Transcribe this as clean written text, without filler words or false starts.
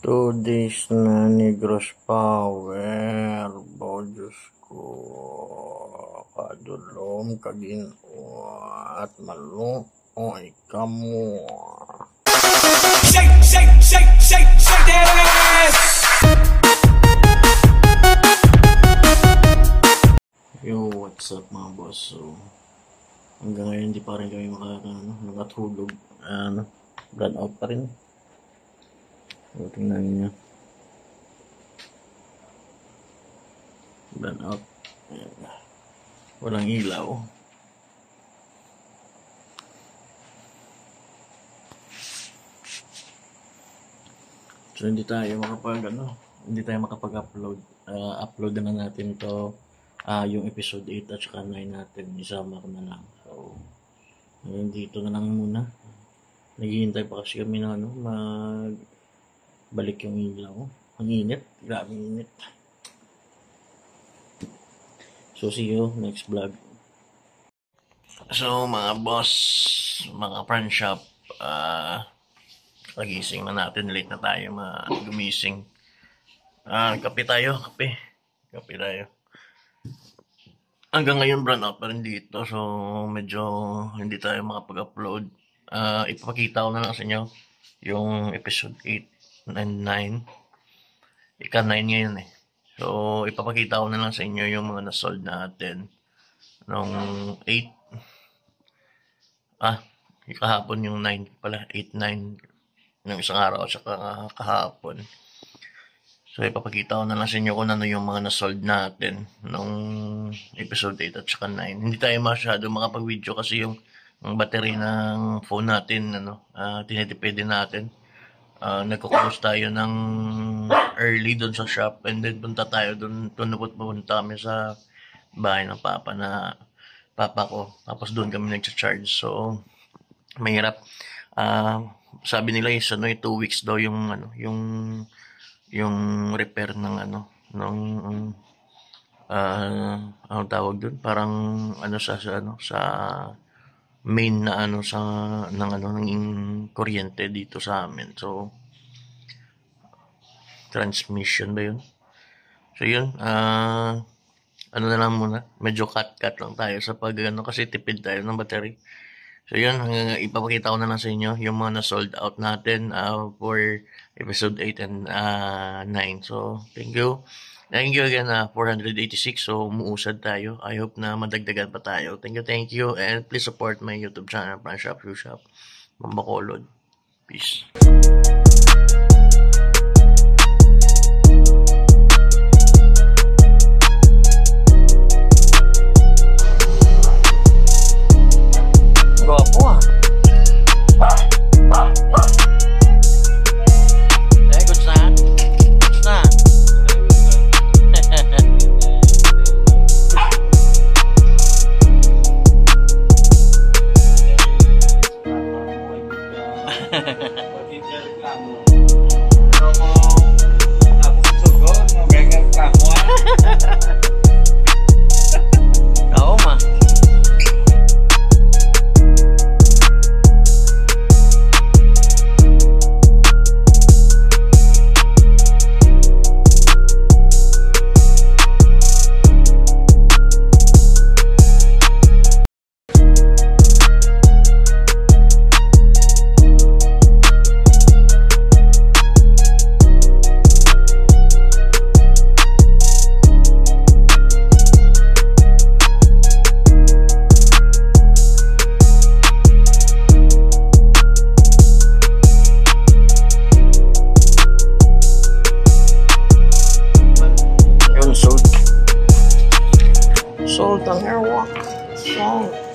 2 days na Negros Power. Bo, Diyos ko. Kadulom, Kaginoo, at maluoy ka mo. Shake, shake, shake, shake, shake that ass! Yo, what's up mga boss? So, hanggang ngayon hindi pa rin kami makatulog. Run out pa rin. So, tingnan niyo. Run out. Ayan. Walang ilaw. So, hindi tayo makapag-upload. Upload na natin to. Yung episode 8 at saka 9 natin. Isama ko na lang. So, dito na lang muna. Naghihintay pa kasi kami na balik yung ilaw. Ang init. Grabe init. So, see you next vlog. So, mga boss, mga friend shop, pagising na natin. Late na tayo gumising. Kape tayo. Kape tayo. Hanggang ngayon, brand out pa rin dito. So, medyo hindi tayo makapag-upload. Ipapakita ko na lang sa inyo yung episode 8 and 9. Ika 9 ngayon eh. So, ipapakita ko na lang sa inyo yung mga nasold natin. Nung 8. Kahapon yung 9 pala. 8, 9. Nung isang araw at saka kahapon. So, ipapakita ko na lang sa inyo kung ano yung mga nasold natin nung episode 8 at saka 9. Hindi tayo masyado makapag-video kasi yung battery ng phone natin, tinitipid natin. Nagko-close tayo ng early doon sa shop and then punta tayo doon. Pupunta kami sa bahay ng papa ko. Tapos doon kami nag-charge. So, mahirap. Sabi nila is 2 weeks daw yung repair ng anong tawag doon, parang sa main na ng kuryente dito sa amin. So, transmission ba yun? So, yun, na lang muna, medyo cut lang tayo sa kasi tipid tayo ng battery. So, yun, ipapakita ko na lang sa inyo yung mga na-sold out natin for episode 8 and 9. So, thank you. Thank you again, 486. So, umuusad tayo. I hope na madagdagan pa tayo. Thank you. And please support my YouTube channel, Friend Shop, Shoe Shop, Mambacolod. Peace. Gwapo sold ang airwalk. Sold.